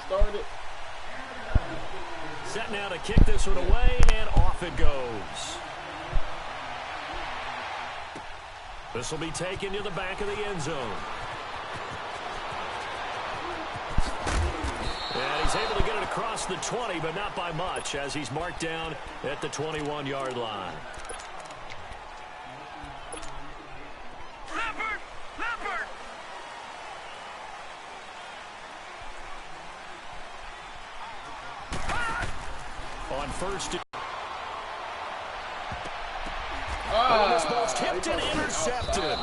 started. Set now to kick this one away, and off it goes. This will be taken to the back of the end zone. And he's able to get it across the 20, but not by much, as he's marked down at the 21-yard line. On first. This ball's tipped and intercepted.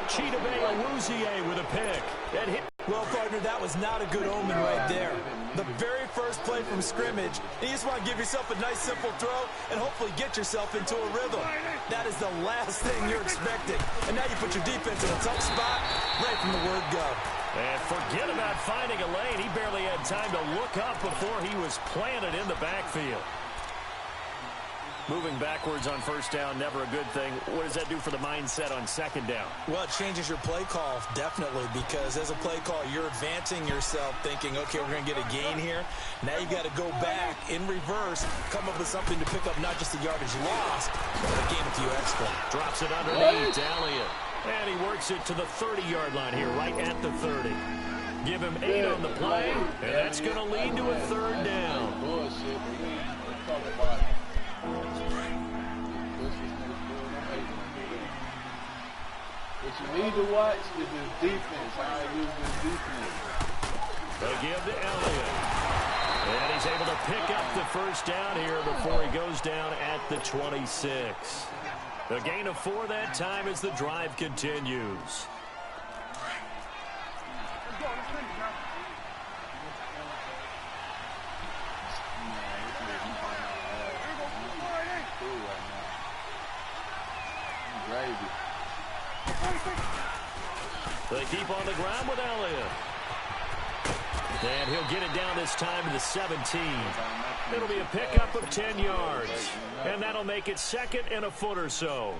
Chidobe Awuzie with a pick. That hit. Well, partner, that was not a good omen right there. The very first play from scrimmage, you just want to give yourself a nice, simple throw and hopefully get yourself into a rhythm. That is the last thing you're expecting. And now you put your defense in a tough spot right from the word go. And forget about finding a lane. He barely had time to look up before he was planted in the backfield. Moving backwards on first down, never a good thing. What does that do for the mindset on second down? Well, it changes your play call, definitely, because as a play call, you're advancing yourself thinking, okay, we're going to get a gain here. Now you got to go back in reverse, come up with something to pick up not just the yardage lost, but a gain a few extra. Drops it underneath to Elliott. And he works it to the 30-yard line here, right at the 30. Give him 8 on the play, and that's going to lead to a third down. What you need to watch is his defense, how he uses his defense. They give to Elliott. And he's able to pick up the first down here before he goes down at the 26. A gain of 4 that time as the drive continues. They keep on the ground with Elliott. And he'll get it down this time to the 17. It'll be a pickup of 10 yards. And that'll make it second and a foot or so.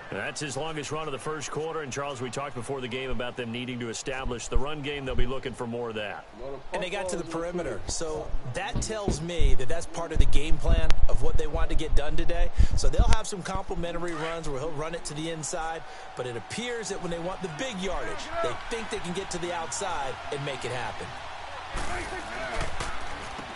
That's his longest run of the first quarter. And, Charles, we talked before the game about them needing to establish the run game. They'll be looking for more of that. And they got to the perimeter. So that tells me that that's part of the game plan of what they want to get done today. So they'll have some complementary runs where he'll run it to the inside. But it appears that when they want the big yardage, they think they can get to the outside and make it happen.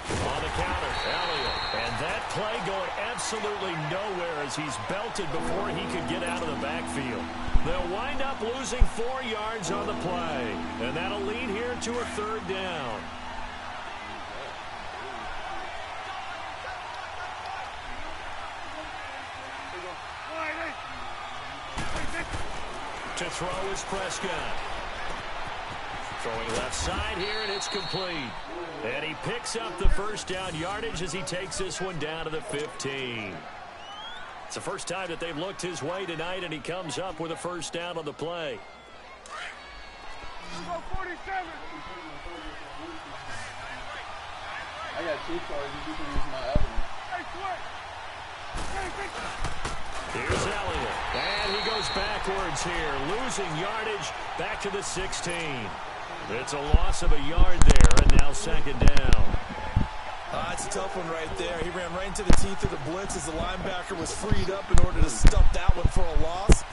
On the counter, Elliott. And that play going absolutely nowhere as he's belted before he could get out of the backfield. They'll wind up losing 4 yards on the play. And that'll lead here to a third down. To throw is Prescott. Throwing left side here, and it's complete. And he picks up the first down yardage as he takes this one down to the 15. It's the first time that they've looked his way tonight, and he comes up with a first down on the play. I got 2 charges. You can use my other one. Here's Elliott. And he goes backwards here, losing yardage back to the 16. It's a loss of a yard there, and now second down. It's a tough one right there. He ran right into the teeth of the blitz as the linebacker was freed up in order to stump that one for a loss.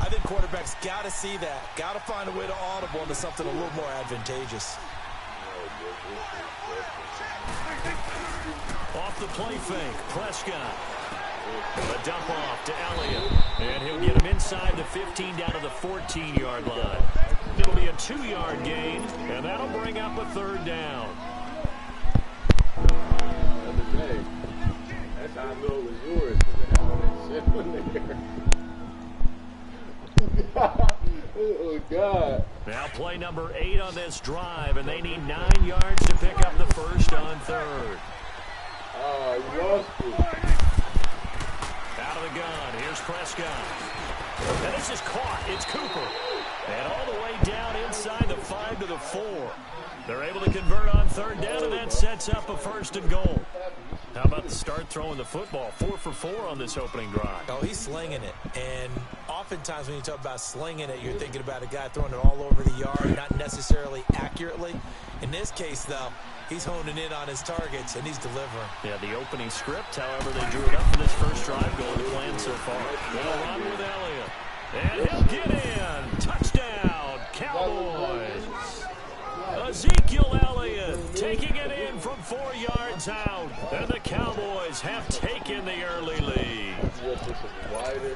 I think quarterbacks got to see that. Got to find a way to audible into something a little more advantageous. Off the play fake, Prescott. A dump off to Elliott. And he'll get him inside the 15 down to the 14-yard line. It'll be a 2-yard gain, and that'll bring up a third down. That's how I know it was yours, because it happened there. Oh, God. Now play number 8 on this drive, and they need 9 yards to pick up the first on third. Oh, you lost it. Out of the gun, here's Prescott. And this is caught. It's Cooper. And all the way down inside the 5 to the 4. They're able to convert on third down, and that sets up a first and goal. How about the start throwing the football? 4 for 4 on this opening drive. Oh, he's slinging it. And oftentimes when you talk about slinging it, you're thinking about a guy throwing it all over the yard, not necessarily accurately. In this case, though, he's honing in on his targets, and he's delivering. Yeah, the opening script, however, they drew it up for this first drive going to plan so far. They'll run with Elliott. And he'll get in. Touchdown, Cowboys. Ezekiel Elliott taking it in from 4 yards out. And the Cowboys have taken the early lead.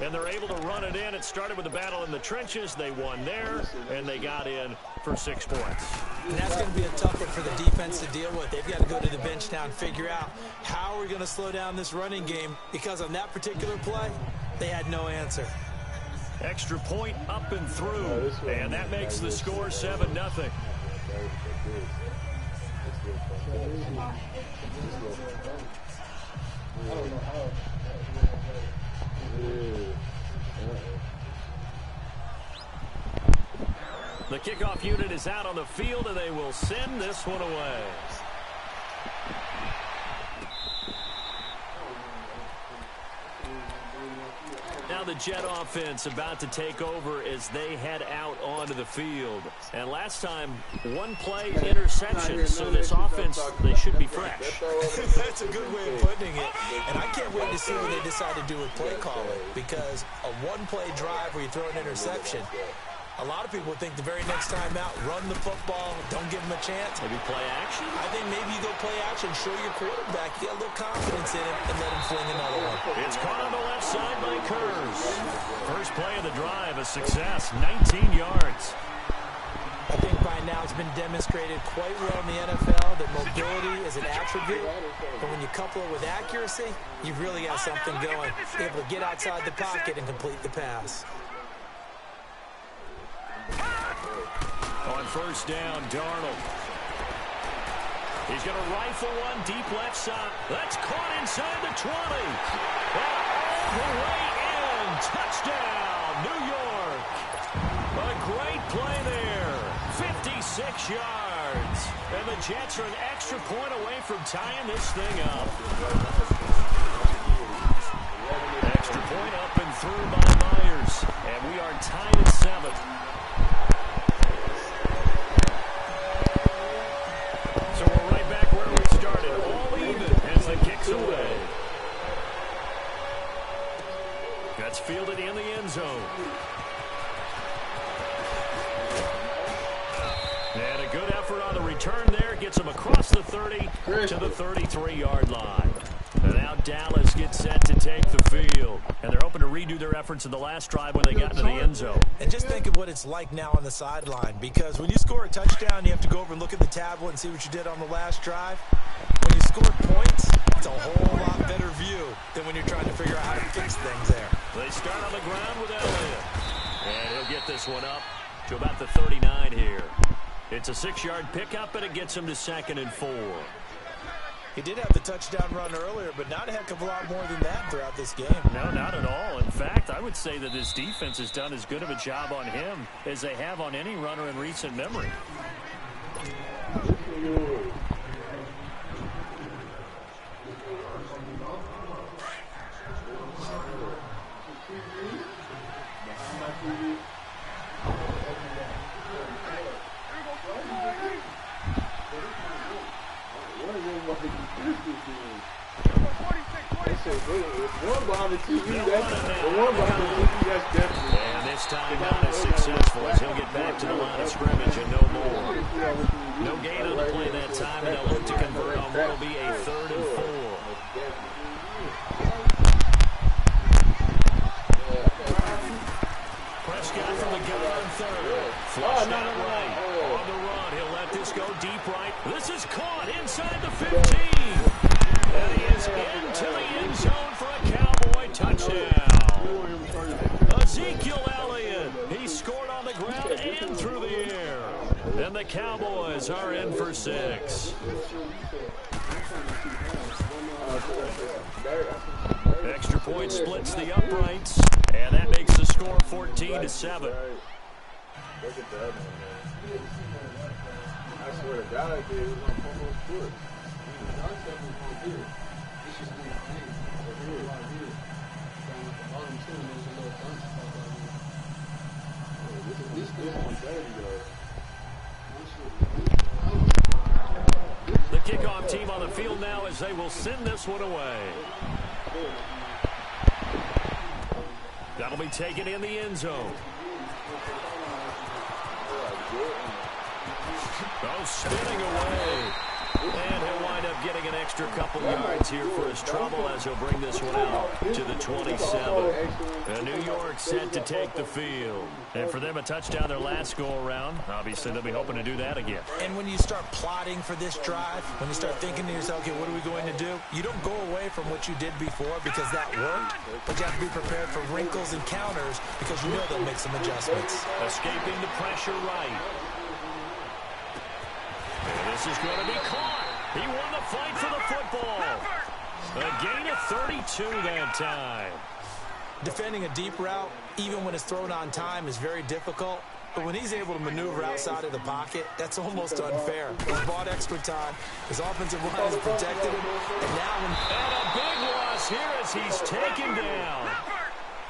And they're able to run it in. It started with a battle in the trenches. They won there, and they got in for 6 points. And that's going to be a tough one for the defense to deal with. They've got to go to the bench now and figure out how are we going to slow down this running game, because on that particular play, they had no answer. Extra point up and through, and that makes the score 7-0. The kickoff unit is out on the field, and they will send this one away. Now the Jet offense about to take over as they head out onto the field. And last time, 1 play interception, so this offense, they should be fresh. That's a good way of putting it. And I can't wait to see what they decide to do with play calling, because a 1-play drive where you throw an interception, a lot of people think the very next time out, run the football, don't give them a chance. Maybe play action? I think maybe you go play action, show your quarterback you got a little confidence in him, and let him fling another one. It's caught on the left side by Kurz. First play of the drive, a success, 19 yards. I think by now it's been demonstrated quite well in the NFL that mobility is an attribute, but when you couple it with accuracy, you've really got something going. Able to get outside the pocket and complete the pass. On first down, Darnold. He's going to rifle one deep left side. That's caught inside the 20. And all the way in. Touchdown, New York. A great play there. 56 yards. And the Jets are an extra point away from tying this thing up. Extra point up and through by Myers. And we are tied at 7. So we're right back where we started, all even as the kick's away. That's fielded in the end zone. And a good effort on the return there. Gets him across the 30 to the 33-yard line. And now Dallas gets set to take the field. And they're hoping to redo their efforts in the last drive when they got into the end zone. And just think of what it's like now on the sideline, because when you score a touchdown, you have to go over and look at the tablet and see what you did on the last drive. When you score points, it's a whole lot better view than when you're trying to figure out how to fix things there. They start on the ground with Elliott. And he'll get this one up to about the 39 here. It's a 6-yard pickup, and it gets him to 2nd and 4. He did have the touchdown run earlier, but not a heck of a lot more than that throughout this game. No, not at all. In fact, I would say that this defense has done as good of a job on him as they have on any runner in recent memory. And this time not as successful as he'll get back to the line of scrimmage and no more. No gain on the play that time, and they'll look to convert on what will be a 3rd and 4. Prescott from the gun on 3rd. Flushed out right. On the run, he'll let this go deep right. This is caught inside the 15. And he is into the end zone for a Cowboy touchdown. Ezekiel Elliott, he scored on the ground and through the air. And the Cowboys are in for 6. Extra point splits the uprights, and that makes the score 14-7. I swear to God, I did. The kickoff team on the field now as they will send this one away. That'll be taken in the end zone. Oh, spinning away. And he'll wind up getting an extra couple yards here for his trouble as he'll bring this one out to the 27. And New York set to take the field. And for them, a touchdown their last go-around. Obviously, they'll be hoping to do that again. And when you start plotting for this drive, when you start thinking to yourself, okay, what are we going to do? You don't go away from what you did before because that worked, but you have to be prepared for wrinkles and counters because you know they'll make some adjustments. Escaping the pressure right. And this is going to be caught. He won the fight for the football. A gain of 32 that time. Defending a deep route, even when it's thrown on time, is very difficult. But when he's able to maneuver outside of the pocket, that's almost unfair. He's bought extra time. His offensive line has protected him. And now and a big loss here as he's taken down.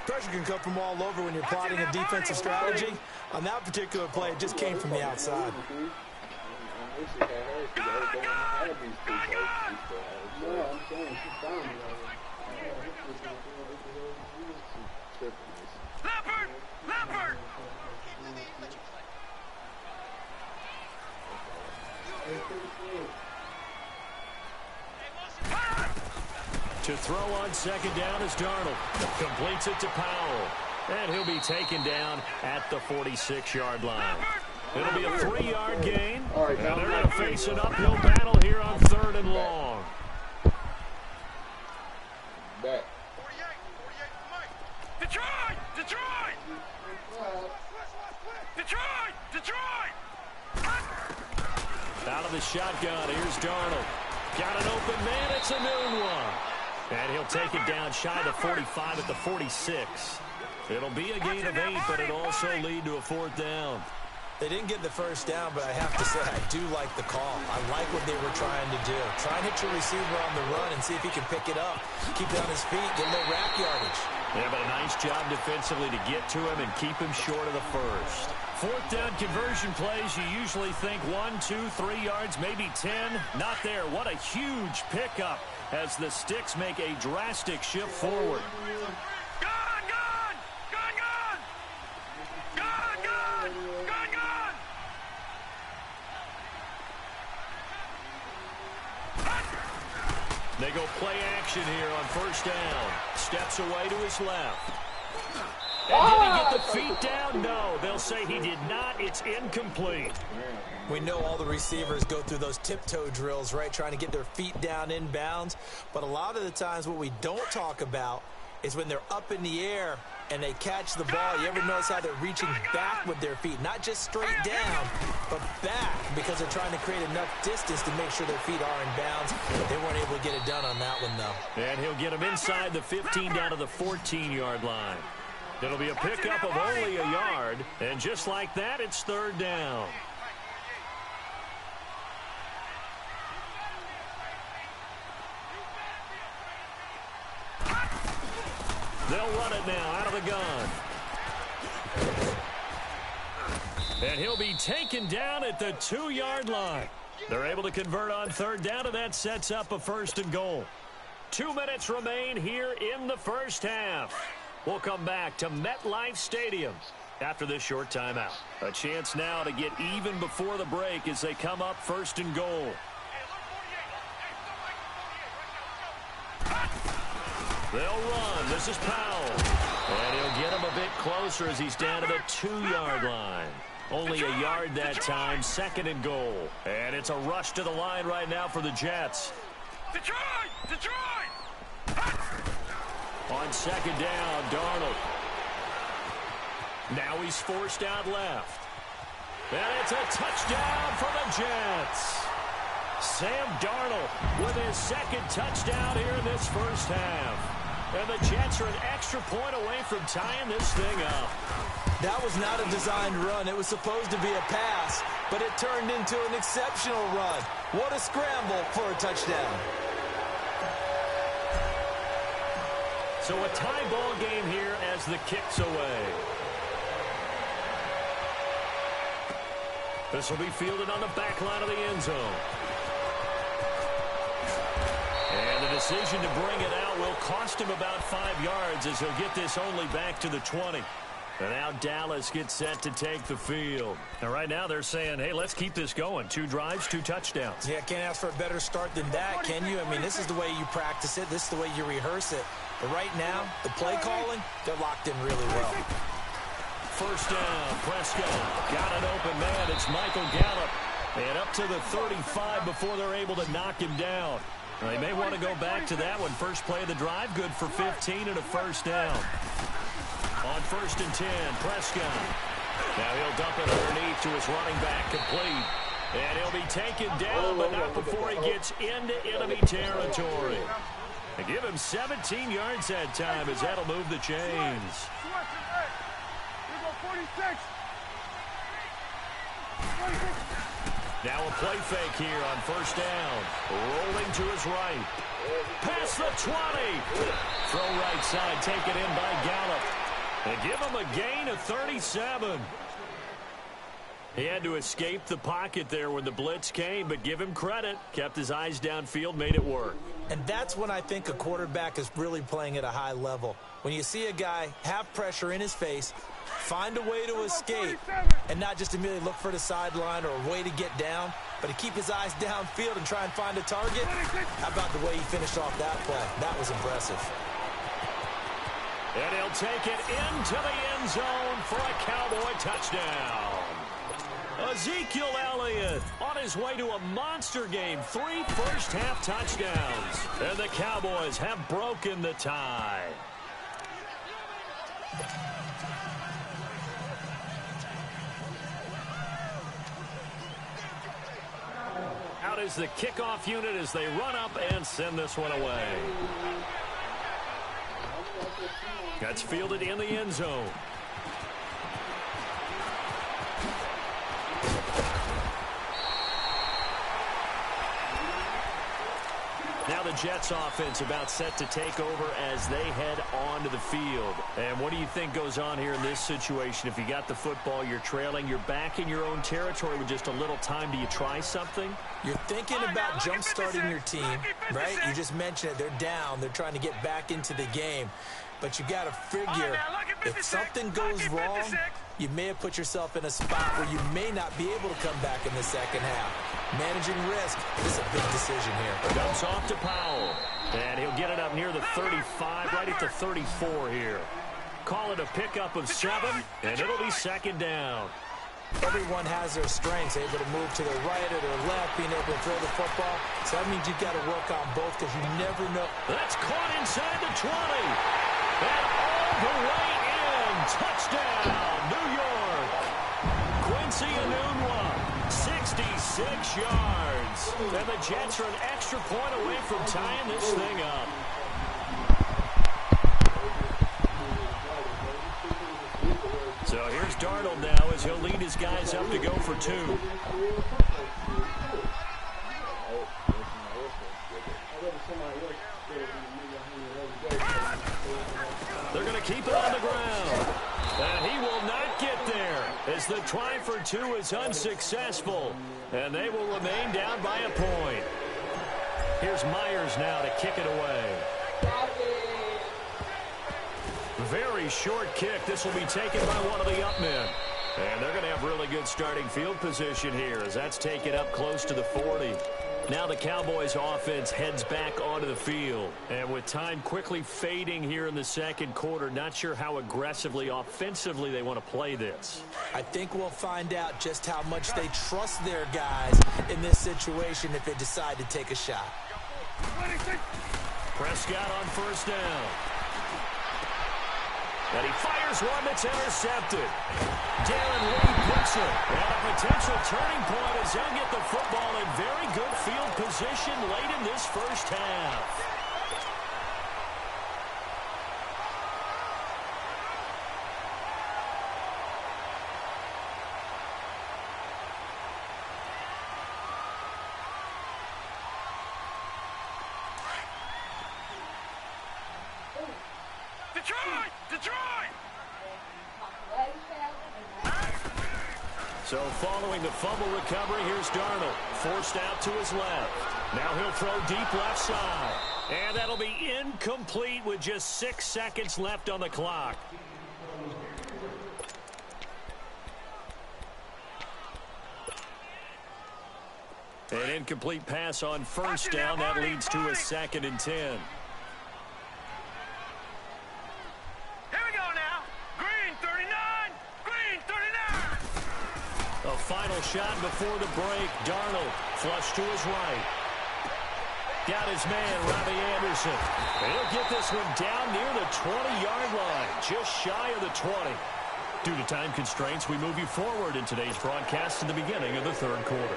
Pressure can come from all over when you're plotting a defensive strategy. On that particular play, it just came from the outside. To throw on second down is Darnold. Completes it to Powell. And he'll be taken down at the 46-yard line. It'll be a 3-yard gain. And they're going to face an uphill battle here on 3rd and long. Back. Detroit! Detroit! Detroit! Detroit! Out of the shotgun, here's Darnold. Got an open man, it's a noon one. And he'll take it down shy of 45 at the 46. It'll be a gain of 8, but it'll also lead to a 4th down. They didn't get the first down, but I have to say, I do like the call. I like what they were trying to do. Try and hit your receiver on the run and see if he can pick it up. Keep it on his feet, get a little rack yardage. Yeah, but a nice job defensively to get to him and keep him short of the first. 4th down conversion plays, you usually think 1, 2, 3 yards, maybe 10. Not there. What a huge pickup as the Sticks make a drastic shift forward. They go play action here on 1st down. Steps away to his left. And did he get the feet down? No, they'll say he did not. It's incomplete. We know all the receivers go through those tiptoe drills, right, trying to get their feet down inbounds. But a lot of the times what we don't talk about is when they're up in the air and they catch the ball. You ever notice how they're reaching back with their feet? Not just straight down, but back, because they're trying to create enough distance to make sure their feet are in bounds. They weren't able to get it done on that one, though. And he'll get him inside the 15 down to the 14-yard line. It'll be a pickup of only a yard. And just like that, it's 3rd down. They'll run it now out of the gun. And he'll be taken down at the 2-yard line. They're able to convert on 3rd down, and that sets up a 1st and goal. 2 minutes remain here in the first half. We'll come back to MetLife Stadium after this short timeout. A chance now to get even before the break as they come up 1st and goal. They'll run. This is Powell. And he'll get him a bit closer as he's down to the 2-yard line. Only a yard that time, 2nd and goal. And it's a rush to the line right now for the Jets. Detroit! Detroit! On 2nd down, Darnold. Now he's forced out left. And it's a touchdown for the Jets. Sam Darnold with his 2nd touchdown here in this first half. And the Jets are an extra point away from tying this thing up. That was not a designed run. It was supposed to be a pass, but it turned into an exceptional run. What a scramble for a touchdown. So a tie ball game here as the kick's away. This will be fielded on the back line of the end zone. And the decision to bring it out will cost him about 5 yards as he'll get this only back to the 20. And now Dallas gets set to take the field. And right now they're saying, hey, let's keep this going. 2 drives, 2 touchdowns. Yeah, can't ask for a better start than that, can you? I mean, this is the way you practice it. This is the way you rehearse it. But right now, the play calling, they're locked in really well. First down, Prescott. Got an open man. It's Michael Gallup. And up to the 35 before they're able to knock him down. They may want to go back to that one. First play of the drive, good for 15 and a first down. On 1st and 10, Prescott. Now he'll dump it underneath to his running back, complete. And he'll be taken down, but not before he gets into enemy territory. They give him 17 yards that time as that'll move the chains. Now a play fake here on first down. Rolling to his right. Past the 20. Throw right side, taken in by Gallup. They give him a gain of 37. He had to escape the pocket there when the blitz came, but give him credit. Kept his eyes downfield, made it work. And that's when I think a quarterback is really playing at a high level. When you see a guy have pressure in his face, find a way to escape, and not just immediately look for the sideline or a way to get down, but to keep his eyes downfield and try and find a target. How about the way he finished off that play? That was impressive. And he'll take it into the end zone for a Cowboy touchdown. Ezekiel Elliott on his way to a monster game. 3 first-half touchdowns. And the Cowboys have broken the tie. Out is the kickoff unit as they run up and send this one away. That's fielded in the end zone. Now the Jets offense about set to take over as they head onto the field. And what do you think goes on here in this situation? If you got the football, you're trailing, you're back in your own territory with just a little time. Do you try something? You're thinking about jump-starting your team, right? You just mentioned it. They're down. They're trying to get back into the game. But you got to figure if something goes wrong, you may have put yourself in a spot where you may not be able to come back in the second half. Managing risk is a big decision here. Dumps off to Powell. And he'll get it up near the 35, right at the 34 here. Call it a pickup of 7, and it'll be second down. Everyone has their strengths, able to move to their right or their left, being able to throw the football. So that means you've got to work on both because you never know. That's caught inside the 20. And all the way in. Touchdown, New York. Quincy Enunwa, 66 yards. And the Jets are an extra point away from tying this thing up. So here's Darnold now as he'll lead his guys up to go for 2. They're going to keep it on the ground. And he will not get there as the try for 2 is unsuccessful. And they will remain down by a point. Here's Myers now to kick it away. Very short kick. This will be taken by one of the up men. And they're going to have really good starting field position here as that's taken up close to the 40. Now the Cowboys offense heads back onto the field. And with time quickly fading here in the second quarter, not sure how aggressively, offensively they want to play this. I think we'll find out just how much they trust their guys in this situation if they decide to take a shot. Prescott on first down. And he fires one that's intercepted. Darren Lee picks it. And a potential turning point as they'll get the football in very good field position late in this first half. Detroit! Detroit! So following the fumble recovery, here's Darnold. Forced out to his left. Now he'll throw deep left side. And that'll be incomplete with just 6 seconds left on the clock. An incomplete pass on first down. That leads to a 2nd and 10. Here we go now. Green 39. Green 39. A final shot before the break. Darnold flush to his right. Got his man, Robbie Anderson. And he'll get this one down near the 20-yard line, just shy of the 20. Due to time constraints, we move you forward in today's broadcast to the beginning of the 3rd quarter.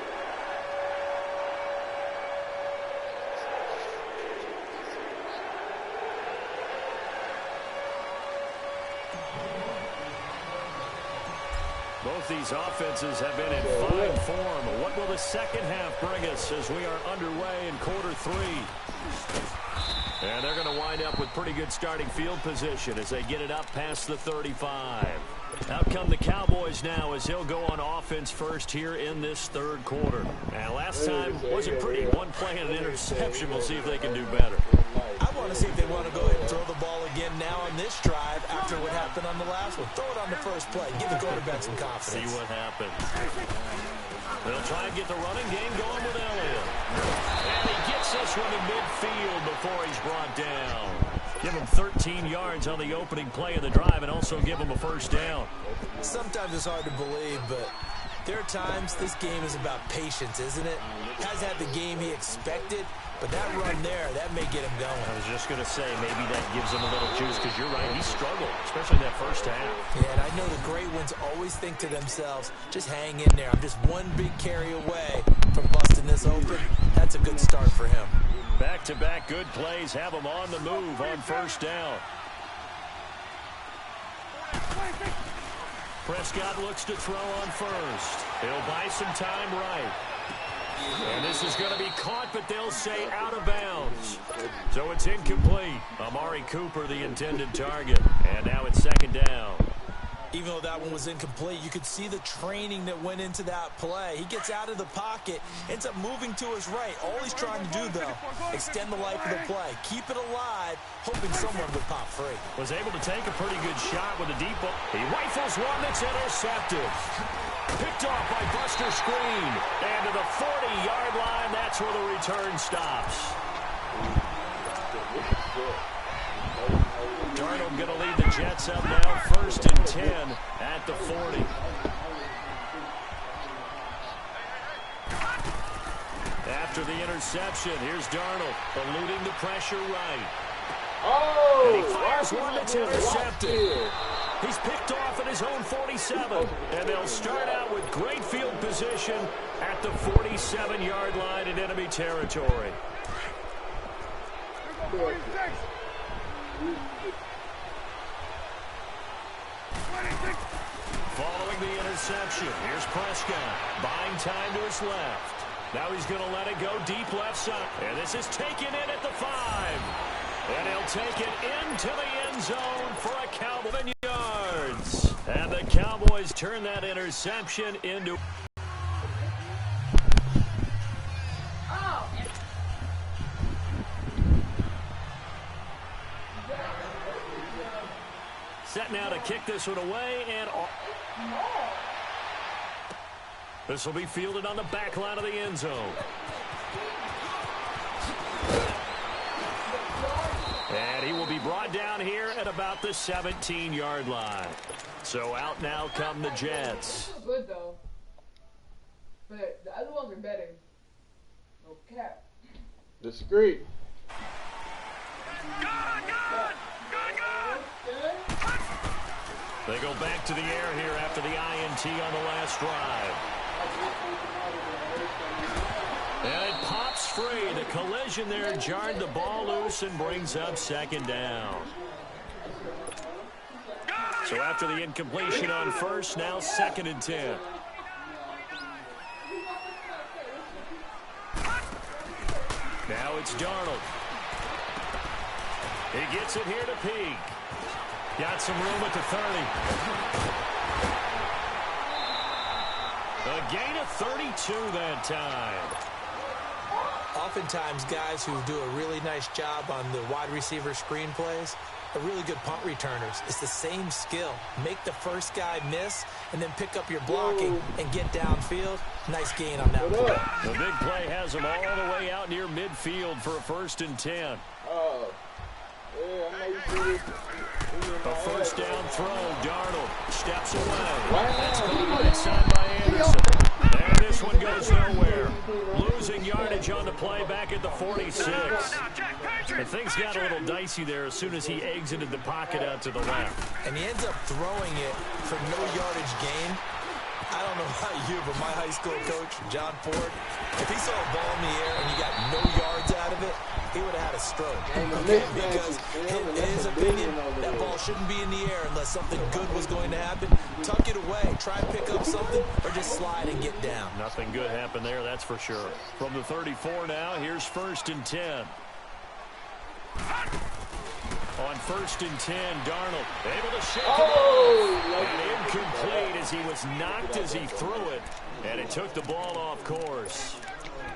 Both these offenses have been in fine form. What will the second half bring us as we are underway in quarter 3? And they're going to wind up with pretty good starting field position as they get it up past the 35. Out come the Cowboys now as he'll go on offense first here in this 3rd quarter. And last time wasn't pretty. One play and an interception. We'll see if they can do better. I want to see if they want to go ahead and throw the ball again now on this drive after what happened on the last one. Throw it on the first play. Give the quarterback some confidence. See what happens. They'll try and get the running game going with Elliott. And he gets this one to midfield before he's brought down. Give him 13 yards on the opening play of the drive and also give him a first down. Sometimes it's hard to believe, but there are times this game is about patience, isn't it? Hasn't had the game he expected, but that run there, that may get him going. I was just going to say, maybe that gives him a little juice because you're right, he struggled, especially that first half. Yeah, and I know the great ones always think to themselves, just hang in there. I'm just one big carry away from busting this open. That's a good start for him. Back-to-back good plays have him on the move on first down. Prescott looks to throw on first. He'll buy some time right. And this is going to be caught, but they'll say out of bounds. So it's incomplete. Amari Cooper, the intended target. And now it's 2nd down. Even though that one was incomplete, you could see the training that went into that play. He gets out of the pocket, ends up moving to his right. All he's trying to do, though, extend the life of the play. Keep it alive, hoping someone would pop free. Was able to take a pretty good shot with a deep ball. He rifles one that's intercepted. Picked off by Buster Screen. And to the 40-yard line, that's where the return stops. Darnold going to lead the Jets up now, 1st and 10 at the 40. After the interception, here's Darnold eluding the pressure right. Oh! And he fires one that's intercepted. He's picked off at his own 47. And they'll start out with great field position at the 47-yard line in enemy territory. Following the interception, here's Prescott. Buying time to his left. Now he's going to let it go deep left side. And this is taken in at the 5. And he'll take it into the end zone for a Cowboy yards. And the Cowboys turn that interception into... Set now to kick this one away, and this will be fielded on the back line of the end zone. And he will be brought down here at about the 17-yard line. So out now come the Jets. Good though, but the other ones are better. No cap. Discreet. They go back to the air here after the INT on the last drive. And it pops free. The collision there jarred the ball loose and brings up 2nd down. So after the incompletion on first, now 2nd and 10. Now it's Darnold. He gets it here to Peak. Got some room at the 30. A gain of 32 that time. Oftentimes, guys who do a really nice job on the wide receiver screen plays are really good punt returners. It's the same skill. Make the first guy miss and then pick up your blocking and get downfield. Nice gain on that play. The big play has them all the way out near midfield for a 1st and 10. Oh. Yeah, I know you see this. A first down throw. Darnold steps away. That's caught inside by Anderson. And this one goes nowhere. Losing yardage on the play back at the 46. And things got a little dicey there as soon as he exited the pocket out to the left. And he ends up throwing it for no yardage gain. I don't know about you, but my high school coach, John Ford, if he saw a ball in the air and you got no yards out of it, he would have had a stroke. Okay? Because in his opinion, that ball shouldn't be in the air unless something good was going to happen. Tuck it away, try and pick up something, or just slide and get down. Nothing good happened there, that's for sure. From the 34 now, here's 1st and 10. On 1st and 10, Darnold able to shake it off. And incomplete as he was knocked as he threw it. And it took the ball off course.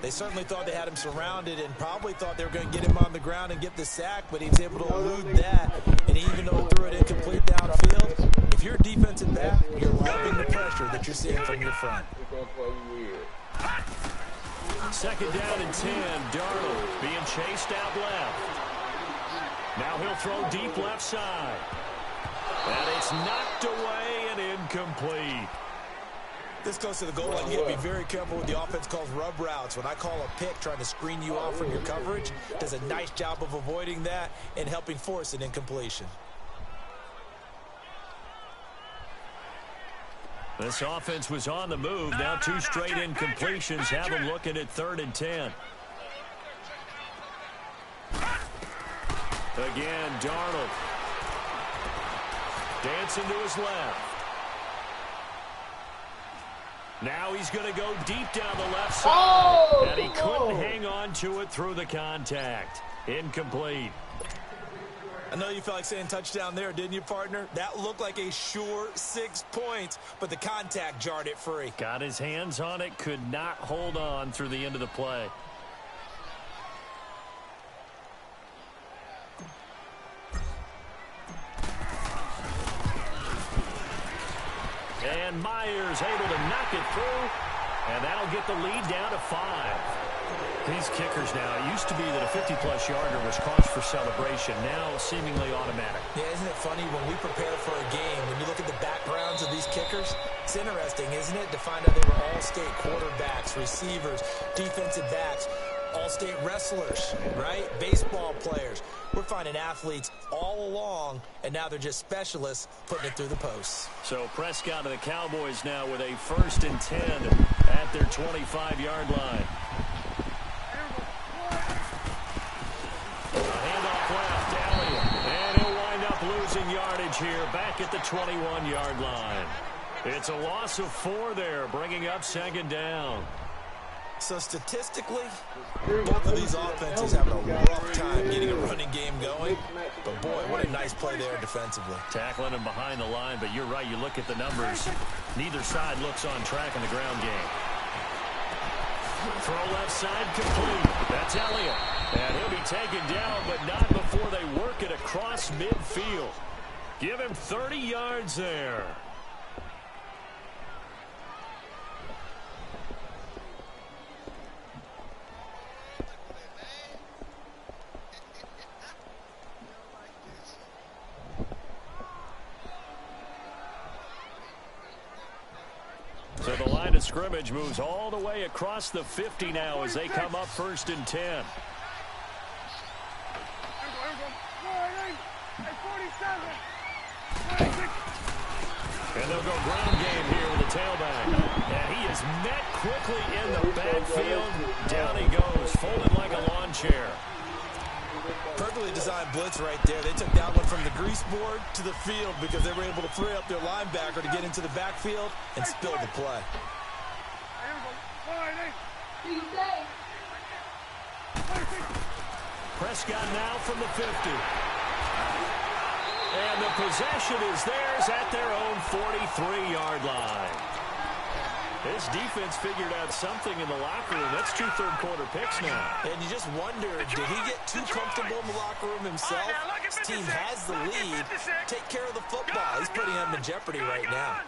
They certainly thought they had him surrounded and probably thought they were going to get him on the ground and get the sack, but he was able to elude that. And even though he threw it incomplete downfield, if you're a defensive back, you're loving the pressure that you're seeing from your front. 2nd down and 10. Darnold being chased out left. Now he'll throw deep left side. And it's knocked away and incomplete. This goes to the goal line. You got to be very careful with the offense calls rub routes. When I call a pick trying to screen you off from your coverage, does a nice job of avoiding that and helping force an incompletion. This offense was on the move. Now 2 straight incompletions have them looking at 3rd and 10. Again, Darnold. Dancing to his left. Now he's going to go deep down the left side. And he couldn't hang on to it through the contact. Incomplete. I know you felt like saying touchdown there, didn't you, partner? That looked like a sure 6 points, but the contact jarred it free. Got his hands on it, could not hold on through the end of the play. And Myers able to knock it through, and that'll get the lead down to 5. These kickers now, it used to be that a 50-plus yarder was cause for celebration, now seemingly automatic. Yeah, isn't it funny when we prepare for a game, when you look at the backgrounds of these kickers, it's interesting, isn't it, to find out they were all-state quarterbacks, receivers, defensive backs, all-state wrestlers, right? Baseball players. We're finding athletes all along, and now they're just specialists putting it through the posts. So Prescott and the Cowboys now with a 1st and 10 at their 25-yard line. A handoff left, Elliott, and he'll wind up losing yardage here back at the 21-yard line. It's a loss of 4 there, bringing up 2nd down. So statistically, both of these offenses having a rough time getting a running game going. But boy, what a nice play there defensively. Tackling him behind the line, but you're right, you look at the numbers. Neither side looks on track in the ground game. Throw left side complete. That's Elliott. And he'll be taken down, but not before they work it across midfield. Give him 30 yards there. So the line of scrimmage moves all the way across the 50 now as they come up 1st and 10. And they'll go ground game here with the tailback. And he is met quickly in the backfield. Down he goes, folded like a lawn chair. Perfectly designed blitz right there. They took that one from the grease board to the field because they were able to free up their linebacker to get into the backfield and spill the play. Prescott now from the 50. And the possession is theirs at their own 43-yard line. This defense figured out something in the locker room. That's 2 third-quarter picks now. And you just wonder, did he get too comfortable in the locker room himself? His team has the lead. Take care of the football. He's putting them in jeopardy right now.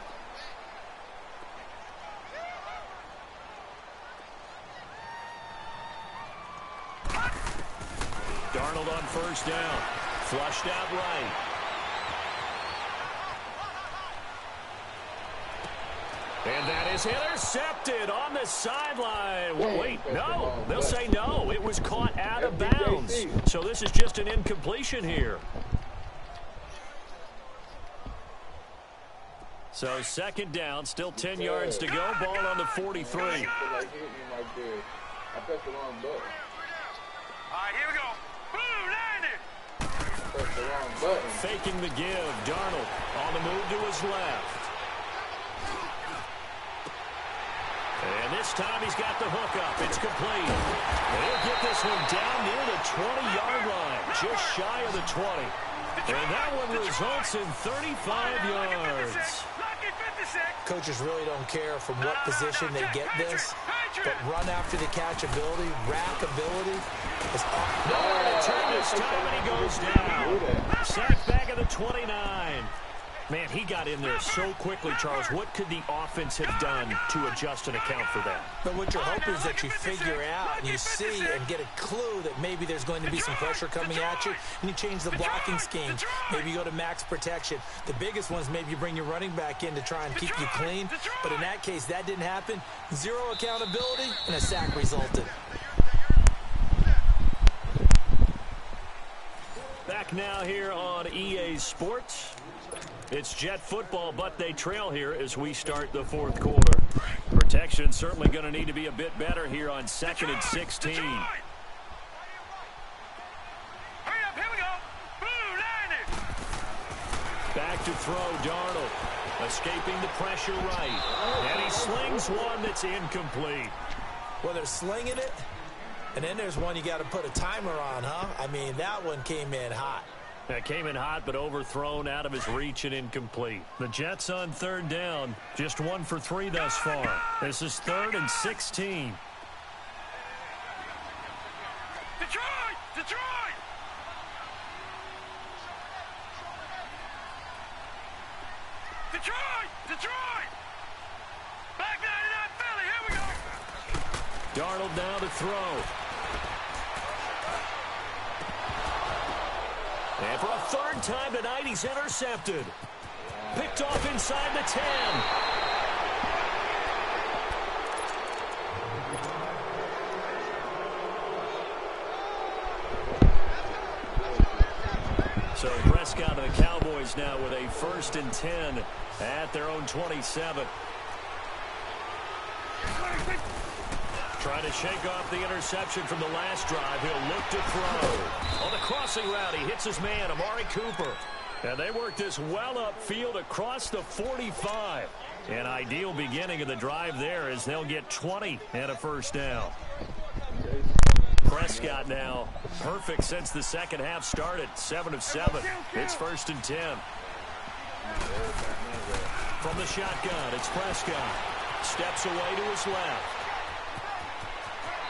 Darnold on first down. Flushed out right. And that is intercepted on the sideline. Wait, no. They'll say no. It was caught out of bounds. So this is just an incompletion here. So second down, still 10 yards to go. Ball on the 43. I pressed the wrong button. All right, here we go. Boom, landed. Pressed the wrong button. Faking the give. Darnold on the move to his left. And this time he's got the hook up. It's complete. And he'll get this one down near the 20-yard line, just shy of the 20. And that one results in 35 yards. Coaches really don't care from what position they get this, but run after the catch ability, rack ability is off. Nowhere to turn this time, and he goes down. Sacked back at the 29. Man, he got in there so quickly, Charles. What could the offense have done to adjust and account for that? But what you're hoping is that you figure out and you see and get a clue that maybe there's going to be some pressure coming at you, and you change the blocking scheme. Maybe you go to max protection. The biggest one is maybe you bring your running back in to try and keep you clean. But in that case, that didn't happen. Zero accountability, and a sack resulted. Back now here on EA Sports. It's Jet football, but they trail here as we start the fourth quarter. Protection certainly going to need to be a bit better here on 2nd and 16. Hurry up, here we go. Boom, landed. Back to throw, Darnold. Escaping the pressure right. And he slings one that's incomplete. Well, they're slinging it, and then there's one you got to put a timer on, huh? I mean, that one came in hot. That came in hot, but overthrown, out of his reach and incomplete. The Jets on third down, just 1 for 3 thus far. This is 3rd and 16. Detroit! Detroit! Detroit! Detroit! Back 99 Philly, here we go! Darnold now to throw. And for a 3rd time tonight, he's intercepted. Picked off inside the 10. So Prescott and the Cowboys now with a 1st and 10 at their own 27. Trying to shake off the interception from the last drive. He'll look to throw. On the crossing route, he hits his man, Amari Cooper. And they work this well upfield across the 45. An ideal beginning of the drive there as they'll get 20 and a 1st down. Prescott now perfect since the second half started. 7 of 7. It's 1st and 10. From the shotgun, it's Prescott. Steps away to his left.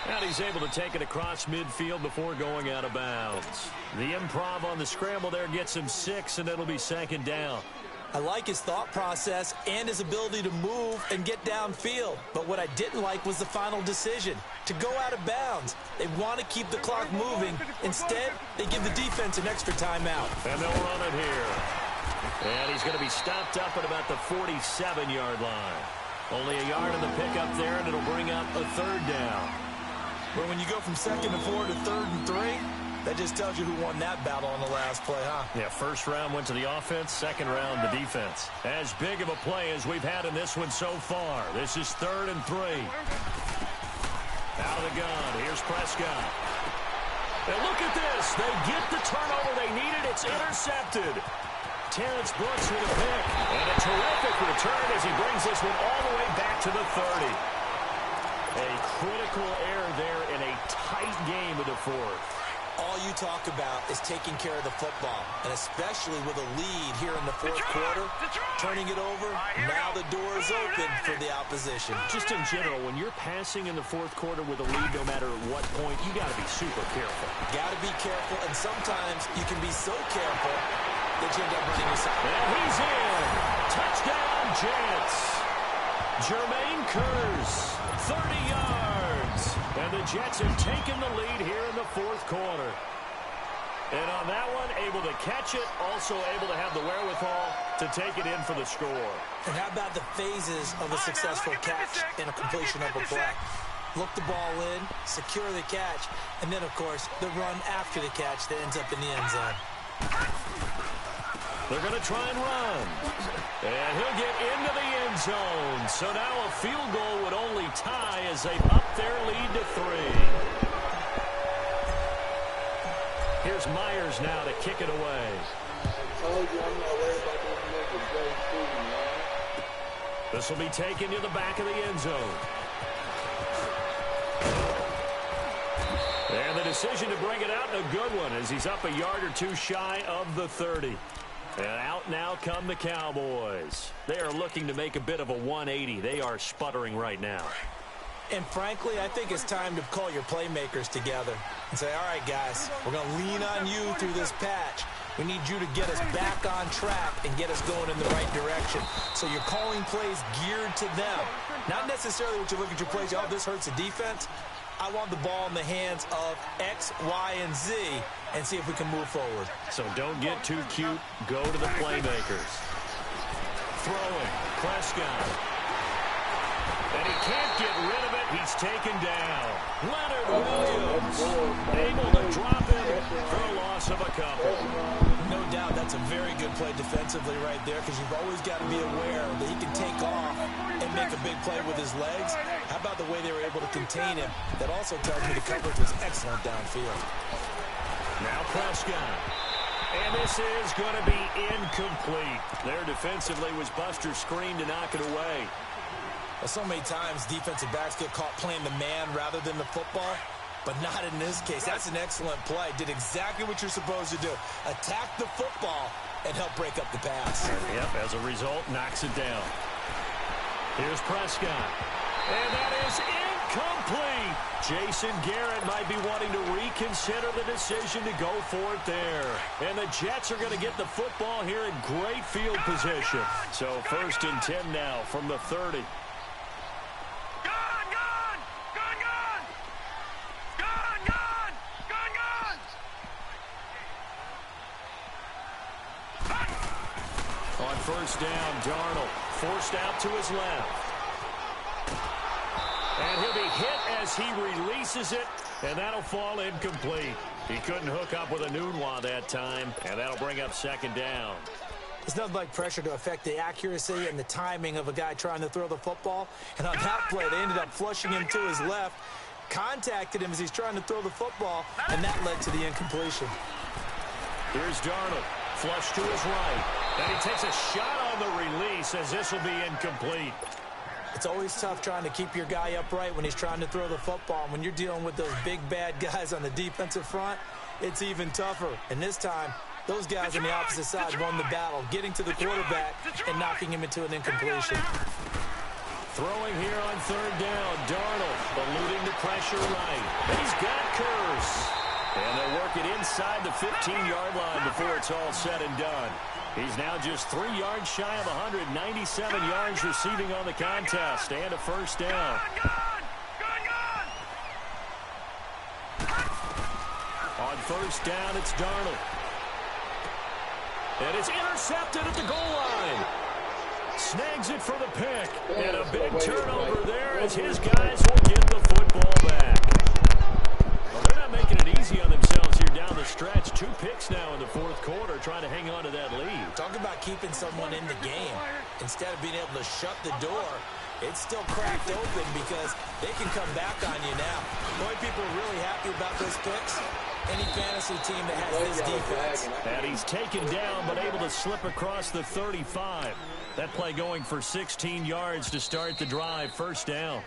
And he's able to take it across midfield before going out of bounds. The improv on the scramble there gets him 6, and it'll be 2nd down. I like his thought process and his ability to move and get downfield. But what I didn't like was the final decision, to go out of bounds. They want to keep the clock moving. Instead, they give the defense an extra timeout. And they'll run it here. And he's going to be stopped up at about the 47-yard line. Only a yard in the pickup there, and it'll bring up a 3rd down. But when you go from 2nd and 4 to 3rd and 3, that just tells you who won that battle on the last play, huh? Yeah, 1st round went to the offense, 2nd round the defense. As big of a play as we've had in this one so far. This is 3rd and 3. Out of the gun, here's Prescott. And look at this. They get the turnover they needed. It's intercepted. Terrence Brooks with a pick. And a terrific return as he brings this one all the way back to the 30. A critical error there in a tight game of the 4th. All you talk about is taking care of the football, and especially with a lead here in the fourth quarter, turning it over, now the door is open for the opposition. Just in general, when you're passing in the fourth quarter with a lead, no matter at what point, you got to be super careful. Got to be careful, and sometimes you can be so careful that you end up running yourself. And he's in. Touchdown, Jets. Jermaine Kearse, 30 yards. And the Jets have taken the lead here in the fourth quarter. And on that one, able to catch it, also able to have the wherewithal to take it in for the score. And how about the phases of a successful catch and a completion of a play? Look the ball in, secure the catch, and then, of course, the run after the catch that ends up in the end zone. They're going to try and run. And he'll get into the end zone. So now a field goal would only tie as they up their lead to 3. Here's Myers now to kick it away. I told you I'm not worried about this nigga, Jay Stephen, man. This will be taken to the back of the end zone. And the decision to bring it out, a good one, as he's up a yard or two shy of the 30. And out now come the Cowboys. They are looking to make a bit of a 180. They are sputtering right now. And frankly, I think it's time to call your playmakers together and say, all right, guys, we're going to lean on you through this patch. We need you to get us back on track and get us going in the right direction. So you're calling plays geared to them. Not necessarily what you look at your plays, oh, this hurts the defense. I want the ball in the hands of X, Y, and Z and see if we can move forward. So don't get too cute. Go to the playmakers. Throwing. Prescott. And he can't get rid of it. He's taken down. Leonard Williams able to drop it for a loss of a couple. No doubt that's a very good play defensively right there, because you've always got to be aware that he can take off and make a big play with his legs. How about the way they were able to contain him? That also tells me the coverage was excellent downfield. Now Prescott. And this is going to be incomplete. There defensively was Buster's screen to knock it away. Well, so many times defensive backs get caught playing the man rather than the football, but not in this case. That's an excellent play. Did exactly what you're supposed to do. Attack the football and help break up the pass. Yep, as a result, knocks it down. Here's Prescott. And that is incomplete. Jason Garrett might be wanting to reconsider the decision to go for it there. And the Jets are going to get the football here in great field position. So 1st and 10 now from the 30. On 1st down, Darnold forced out to his left. And he'll be hit as he releases it, and that'll fall incomplete. He couldn't hook up with a Nunwa that time, and that'll bring up 2nd down. It's nothing like pressure to affect the accuracy and the timing of a guy trying to throw the football. And on that play, they ended up flushing him to his left, contacted him as he's trying to throw the football, and that led to the incompletion. Here's Darnold, flush to his right. And he takes a shot on the release as this will be incomplete. It's always tough trying to keep your guy upright when he's trying to throw the football. And when you're dealing with those big, bad guys on the defensive front, it's even tougher. And this time, those guys on the opposite side won the battle, getting to the quarterback and knocking him into an incompletion. Throwing here on 3rd down, Darnold eluding the pressure right. And he's got Kearse. And they'll work it inside the 15-yard line before it's all said and done. He's now just 3 yards shy of 197 yards receiving on the contest and a 1st down. On 1st down, it's Darnold. And it's intercepted at the goal line. Snags it for the pick. And a big turnover there as his guys will get the football back. Well, they're not making it easy on themselves here down the stretch. 2 picks now in the 4th quarter, trying to hang on to that lead. Talk about keeping someone in the game. Instead of being able to shut the door, it's still cracked open because they can come back on you now. Boy, people are really happy about those picks. Any fantasy team that has this defense. And he's taken down but able to slip across the 35. That play going for 16 yards to start the drive. 1st down.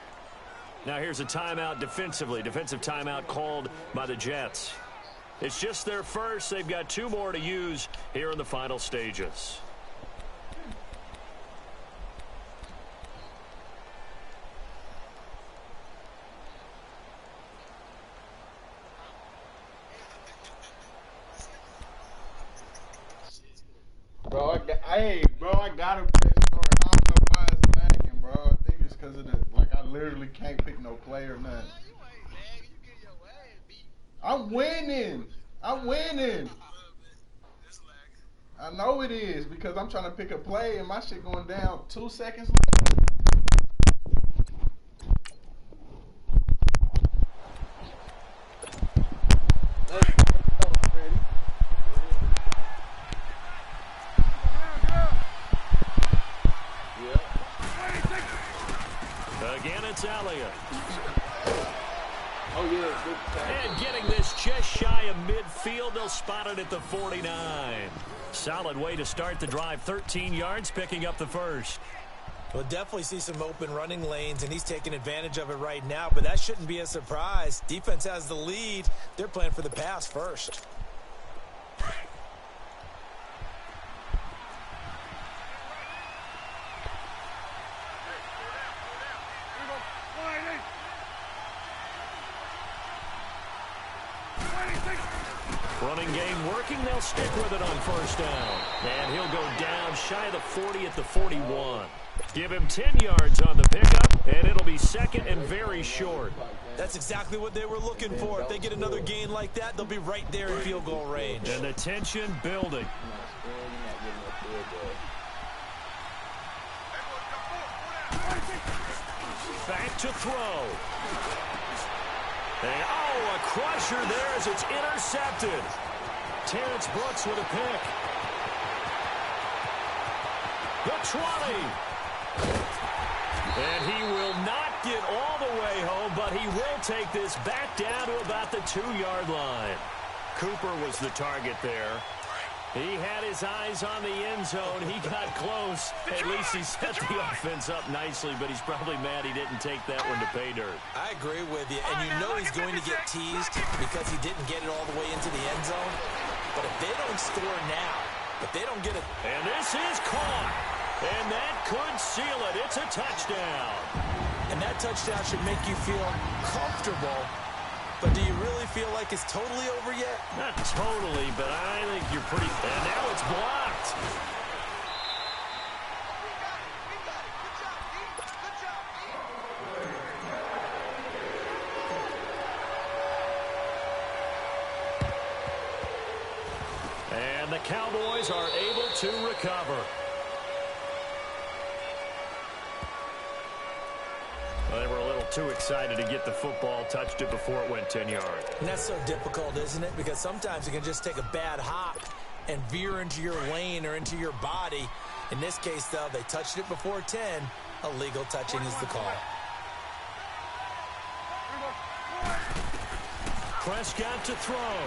Now here's a timeout defensively. Defensive timeout called by the Jets. It's just their first. They've got 2 more to use here in the final stages. I gotta press start. I don't know why it's lagging, bro. I think it's because of I literally can't pick no play or nothing. I'm winning. I know it is because I'm trying to pick a play and my shit going down 2 seconds left. Again, it's Elliott. Oh, yeah. Good. And getting this just shy of midfield, they'll spot it at the 49. Solid way to start the drive. 13 yards, picking up the first. We'll definitely see some open running lanes, and he's taking advantage of it right now, but that shouldn't be a surprise. Defense has the lead. They're playing for the pass first. Running game working. They'll stick with it on first down. And he'll go down shy of the 40 at the 41. Give him 10 yards on the pickup, and it'll be second and very short. That's exactly what they were looking for. If they get another gain like that, they'll be right there in field goal range. And the tension building. Back to throw. And, a crusher there as it's intercepted. Terrence Brooks with a pick. The 20. And he will not get all the way home, but he will take this back down to about the 2-yard line. Cooper was the target there. He had his eyes on the end zone. He got close. At least he set the offense up nicely, but he's probably mad he didn't take that one to pay dirt. I agree with you, and you know he's going to get teased because he didn't get it all the way into the end zone. But if they don't score now, if they don't get it... And this is caught. And that could seal it. It's a touchdown. And that touchdown should make you feel comfortable. But do you really feel like it's totally over yet? Not totally, but I think you're pretty... And now it's blocked. And the Cowboys are able to recover. Well, they were a little too excited to get the football, touched it before it went 10 yards. And that's so difficult, isn't it? Because sometimes you can just take a bad hop and veer into your lane or into your body. In this case, though, they touched it before 10. Illegal touching is the call. Prescott to throw.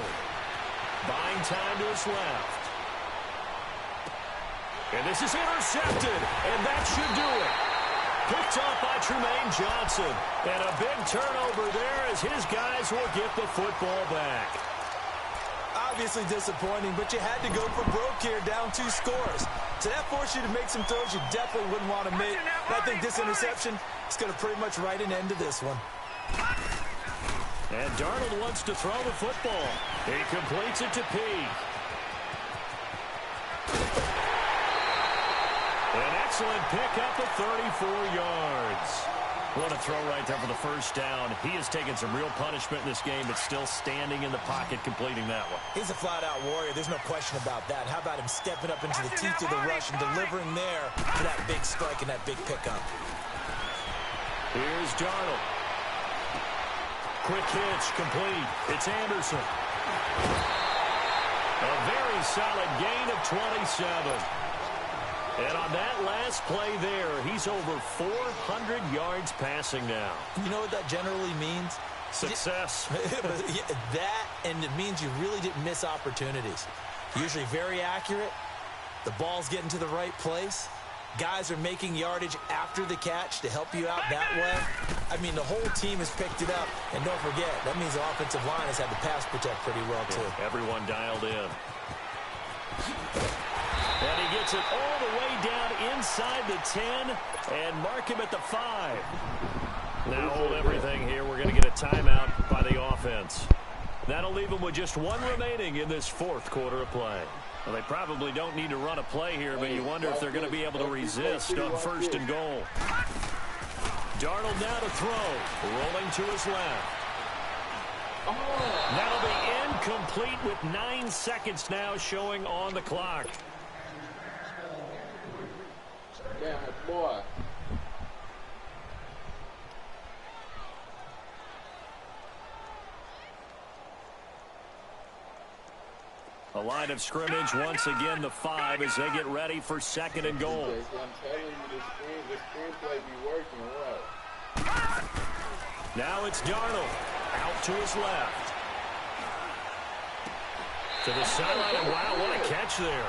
Buying time to his left. And this is intercepted, and that should do it. Picked off by Trumaine Johnson. And a big turnover there as his guys will get the football back. Obviously disappointing, but you had to go for broke here, down 2 scores. So that forced you to make some throws you definitely wouldn't want to make. And I think this interception is going to pretty much write an end to this one. And Darnold wants to throw the football. He completes it to Peake. An excellent pickup of 34 yards. What a throw right there for the first down. He has taken some real punishment in this game, but still standing in the pocket, completing that one. He's a flat-out warrior. There's no question about that. How about him stepping up into the teeth of the rush and delivering there for that big strike and that big pickup? Here's Darnold. Quick hitch, complete. It's Anderson. A very solid gain of 27. And on that last play there, he's over 400 yards passing now. You know what that generally means? Success. That, and it means you really didn't miss opportunities. Usually very accurate. The ball's getting to the right place. guys are making yardage after the catch to help you out that way. I mean, the whole team has picked it up. And don't forget, that means the offensive line has had to pass protect pretty well, too. Everyone dialed in. And he gets it all the way down inside the 10 and mark him at the 5. Now hold everything here. We're going to get a timeout by the offense. That'll leave them with just one remaining in this fourth quarter of play. Well, they probably don't need to run a play here, but you wonder if they're going to be able to resist on 1st and goal. Darnold now to throw, rolling to his left. That'll be incomplete with 9 seconds now showing on the clock. Damn it, boy. A line of scrimmage once again, the 5 as they get ready for 2nd and goal. I'm telling you, the screenplay be working, what? Now it's Darnold out to his left. To the sideline, and wow, what a catch there.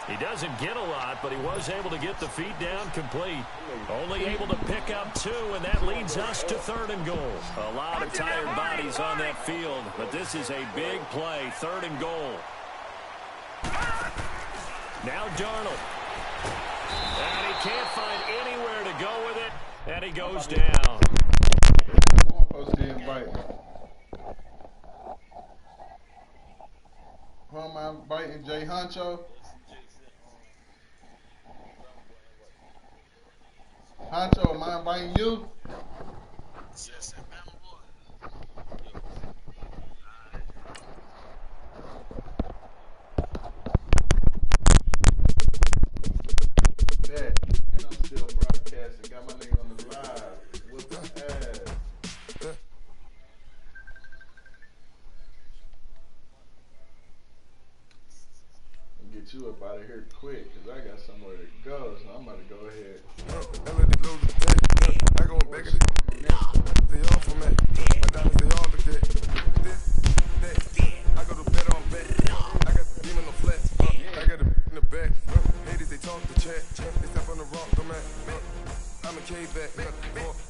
He doesn't get a lot, but he was able to get the feet down complete. Only able to pick up 2, and that leads us to 3rd and goal. A lot of tired bodies on that field, but this is a big play, 3rd and goal. Now Darnold. And he can't find anywhere to go with it, and he goes down. I'm supposed to invite. Who am I inviting? Jay Honcho? Honcho, am I inviting you? And I'm still broadcasting. Got my nigga on the live. What's the ass? I'll get you up out of here quick, because I got somewhere to go, so I'm about to go ahead. I go back at it. They all for me. My diamonds, they all look at this, that. I go to bed on bed. I got the demon on flat. I got it in the back. Haters, they talk the chat. They step on the rock, don't man. I'm a K-back.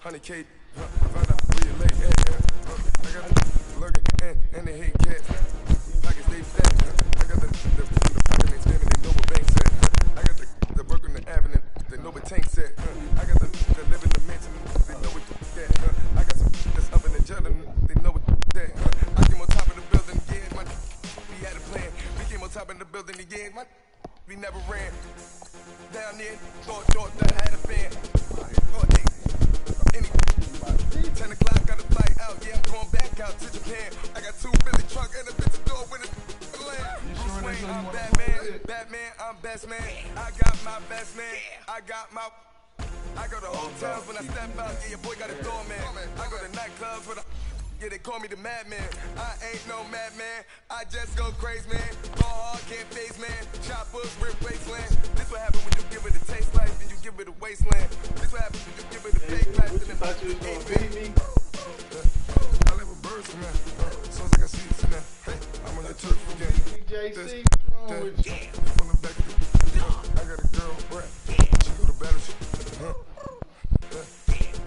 400K. Find out where you lay at. I got the lurking and they hate cats. Pockets, they fat. I got the pocket, they screaming, they know what bank said. I got the work on the avenue, they know what tank said. I got the live in the mansion, they know what that. I got some that's up in the jelly, they know what that. I came on top of the building again, we had a plan. We came on top of the building again, we never ran. Down there, thought that I had a fan. 10 o'clock, got a flight out, yeah, I'm going back out to Japan. I got 2 Billy truck and a bitch door with a land. I'm Batman, I'm best man. I got my best man, I go to hotels when I step out, yeah, your boy got a doorman. I go to nightclubs with a, yeah, they call me the madman. I ain't no madman, I just go crazy, man. Ball hard, can't face, man. Choppers, rip wasteland. This what happen when you give it a taste life and you give it a wasteland. This what happens when you give it a fake life and thought you was gonna beat me? I live with birds from that. So as I got seats in that. Hey, I'm on the turf again. JC, what's wrong with you? From the back of the, I got a girl, Brett. She go to battle.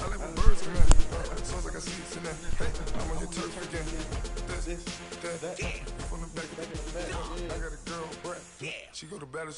I live with birds from that. So as I got seats in that. Hey, I'm on your turf again. That. From the back of the, I got a girl, Brett. She go to battle.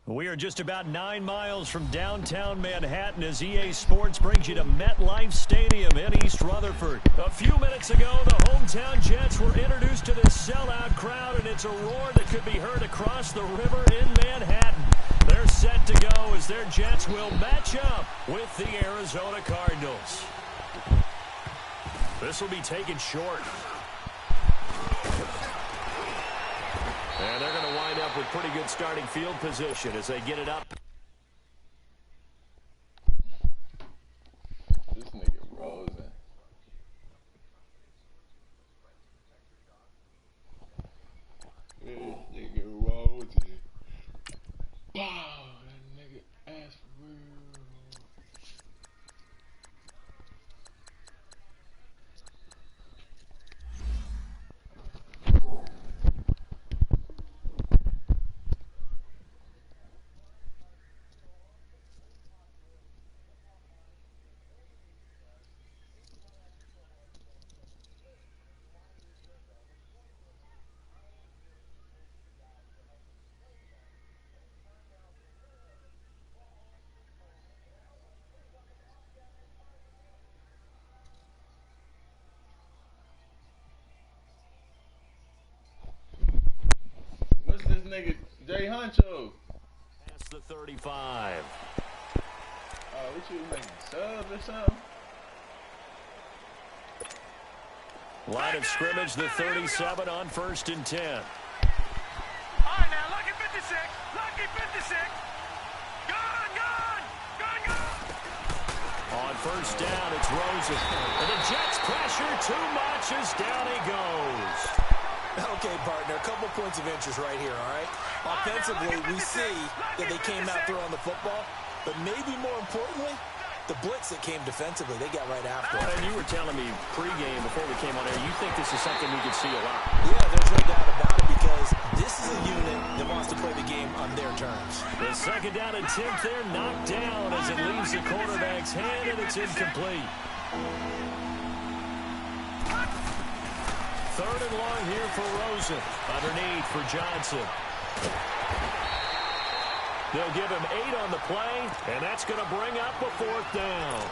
We are just about 9 miles from downtown Manhattan as EA Sports brings you to MetLife Stadium in East Rutherford. A few minutes ago, the hometown Jets were introduced to this sellout crowd, and it's a roar that could be heard across the river in Manhattan. They're set to go as their Jets will match up with the Arizona Cardinals. This will be taken short. And they're going to wind up with pretty good starting field position as they get it up. nigga Jay Huncho. Past the 35. Oh, what you making subs or something? Line of scrimmage, the 37 on 1st and 10. All right, now, lucky 56. Lucky 56. Gone. On 1st down, it's Rosen. And the Jets pressure too much as down he goes. Okay, partner, a couple points of interest right here, all right? Offensively, we see that they came out throwing the football, but maybe more importantly, the blitz that came defensively, they got right after it. And you were telling me pregame before we came on air, you think this is something we could see a lot. Yeah, there's no doubt about it because this is a unit that wants to play the game on their terms. The 2nd down and 10th there, knocked down as it leaves the quarterback's hand, and it's incomplete. 3rd and long here for Rosen. Underneath for Johnson. They'll give him 8 on the play, and that's going to bring up a 4th down.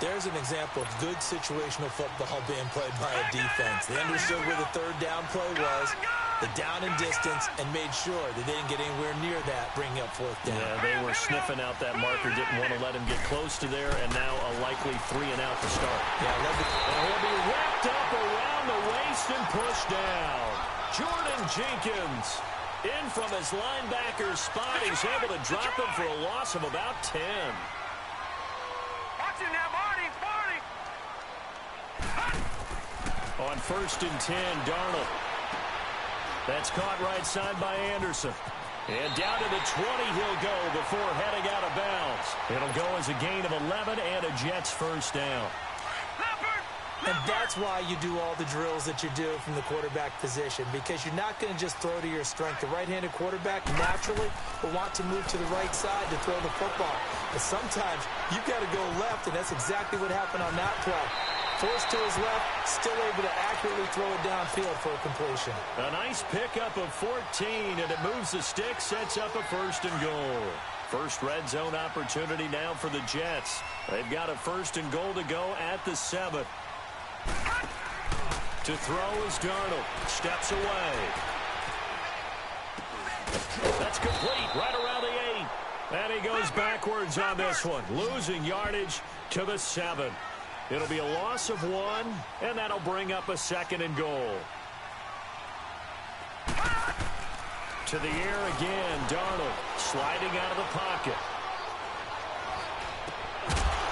There's an example of good situational football being played by a defense. They understood where the 3rd down play was, the down and distance, and made sure that they didn't get anywhere near that, bringing up 4th down. Yeah, they were sniffing out that marker, didn't want to let him get close to there, and now a likely 3 and out to start. Yeah, and he'll be wrapped up around the waist and pushed down. Jordan Jenkins in from his linebacker spot. He's able to drop him for a loss of about 10. Watch him now, Barney. On 1st and 10, Darnold. That's caught right side by Anderson. And down to the 20 he'll go before heading out of bounds. It'll go as a gain of 11 and a Jets 1st down. And that's why you do all the drills that you do from the quarterback position, because you're not going to just throw to your strength. The right-handed quarterback naturally will want to move to the right side to throw the football. But sometimes you've got to go left, and that's exactly what happened on that play. Forced to his left, still able to accurately throw it downfield for a completion. A nice pickup of 14, and it moves the stick, sets up a 1st and goal. First red zone opportunity now for the Jets. They've got a 1st and goal to go at the 7. To throw is Darnold. Steps away. That's complete right around the 8. And he goes backwards on this one, losing yardage to the 7. It'll be a loss of 1, and that'll bring up a 2nd and goal. To the air again, Darnold sliding out of the pocket.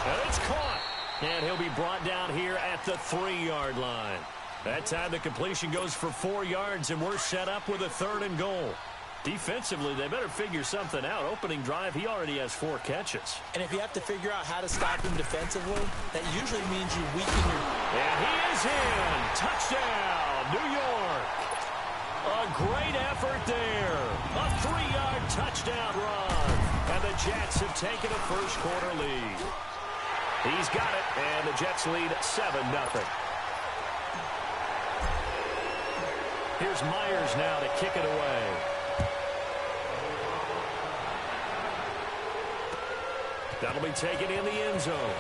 And it's caught. And he'll be brought down here at the 3-yard line. That time the completion goes for 4 yards, and we're set up with a 3rd and goal. Defensively, they better figure something out. Opening drive, he already has 4 catches. And if you have to figure out how to stop him defensively, that usually means you weaken your... And he is in. Touchdown, New York. A great effort there. A 3-yard touchdown run. And the Jets have taken a first-quarter lead. He's got it, and the Jets lead 7-0. Here's Myers now to kick it away. That'll be taken in the end zone.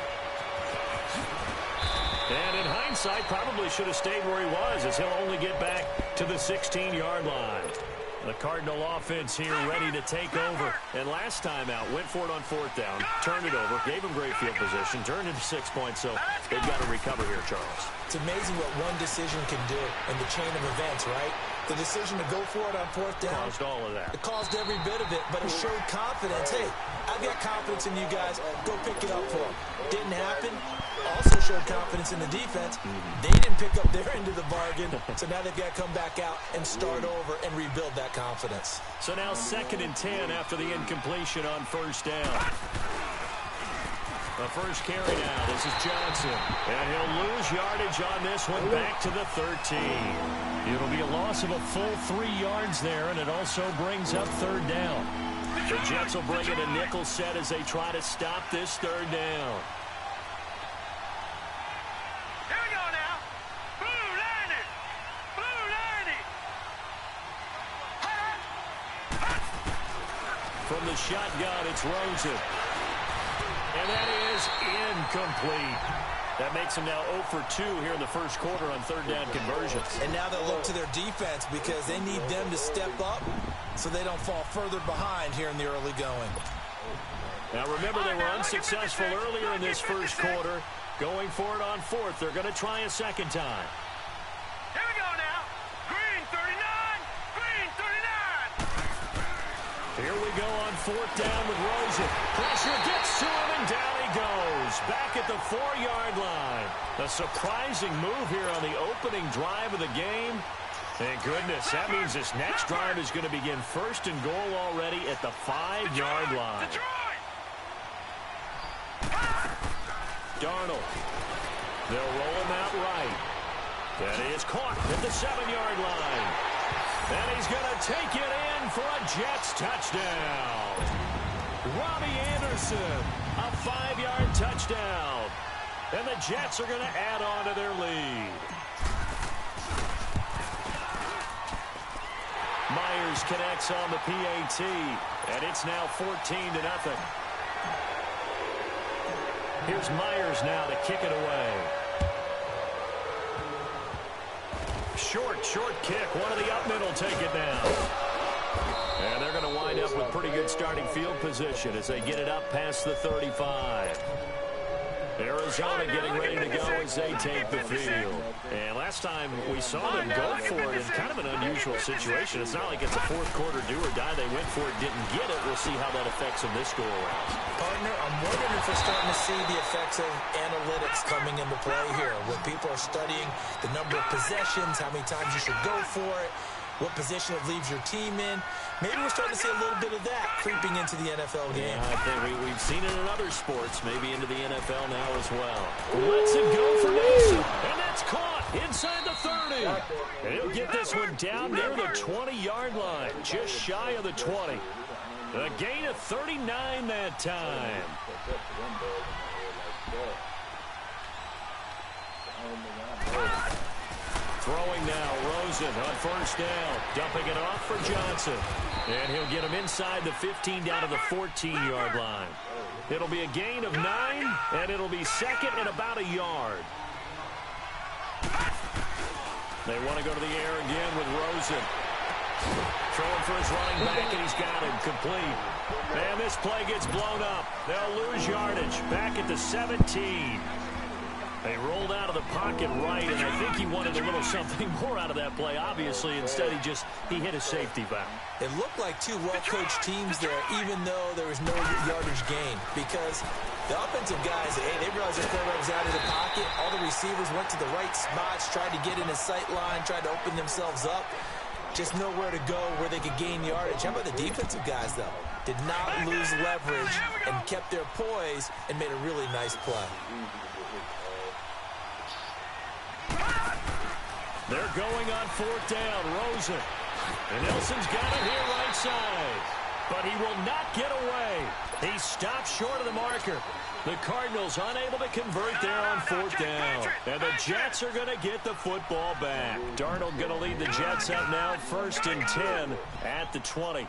And in hindsight, probably should have stayed where he was, as he'll only get back to the 16-yard line. The Cardinal offense here ready to take over. And last time out, went for it on 4th down, turned it over, gave him great field position, turned it to 6 points, so they've got to recover here, Charles. It's amazing what one decision can do in the chain of events, right? The decision to go for it on 4th down. Caused all of that. It caused every bit of it, but it showed confidence. Hey, I've got confidence in you guys. Go pick it up for them. Didn't happen. Also showed confidence in the defense. They didn't pick up their end of the bargain, so now they've got to come back out and start over and rebuild that confidence. So now 2nd and 10 after the incompletion on 1st down. The first carry now. This is Johnson. And he'll lose yardage on this one back to the 13. It'll be a loss of a full 3 yards there, and it also brings up 3rd down. The Jets will bring in a nickel set as they try to stop this 3rd down. Here we go now. Blue 90. Blue 90. From the shotgun, it's Rosen. And that is incomplete. That makes them now 0 for 2 here in the first quarter on 3rd down conversions. And now they'll look to their defense because they need them to step up so they don't fall further behind here in the early going. Now remember, they were unsuccessful earlier in this first quarter. Going for it on fourth. They're going to try a second time. Here we go now. Green 39. Green 39. Here we go on fourth down with Rosen. Pressure gets to him, and down he goes. Back at the 4-yard line. A surprising move here on the opening drive of the game. Thank goodness. That means this next drive is going to begin first and goal already at the 5-yard line. Darnold. They'll roll him out right. That is caught at the 7-yard line. And he's going to take it in for a Jets touchdown. Robbie Anderson, a 5-yard touchdown. And the Jets are going to add on to their lead. Myers connects on the PAT, and it's now 14-0. Here's Myers now to kick it away. Short kick. One of the up middle take it down. And they're going to wind up with pretty good starting field position as they get it up past the 35. Arizona getting ready to go as they take the field. And last time we saw them go for it in kind of an unusual situation. It's not like it's a fourth quarter do or die. They went for it, didn't get it. We'll see how that affects them this go-around. Partner, I'm wondering if we're starting to see the effects of analytics coming into play here, when people are studying the number of possessions, how many times you should go for it, what position it leaves your team in. Maybe we're starting to see a little bit of that creeping into the NFL game. Yeah, I think we've seen it in other sports, maybe into the NFL now as well. Lets it go for Mason, and that's caught inside the 30. And he'll get this one down near the 20-yard line, just shy of the 20. A gain of 39 that time. Throwing now, Rosen on first down. Dumping it off for Johnson. And he'll get him inside the 15 down to the 14-yard line. It'll be a gain of 9, and it'll be second and about a yard. They want to go to the air again with Rosen. Throwing for his running back, and he's got him complete. And this play gets blown up. They'll lose yardage back at the 17. They rolled out of the pocket right, and I think he wanted a little something more out of that play, obviously. Instead, he hit a safety valve. It looked like two well-coached teams there, even though there was no yardage gain, because the offensive guys, they realized their quarterback was out of the pocket. All the receivers went to the right spots, tried to get in his sight line, tried to open themselves up. Just nowhere to go where they could gain yardage. How about the defensive guys, though? Did not lose leverage and kept their poise and made a really nice play. They're going on fourth down. Rosen. And Nelson's got it here right side. But he will not get away. He stops short of the marker. The Cardinals unable to convert there on fourth down. And the Jets are going to get the football back. Darnold going to lead the Jets up now, 1st and 10 at the 20.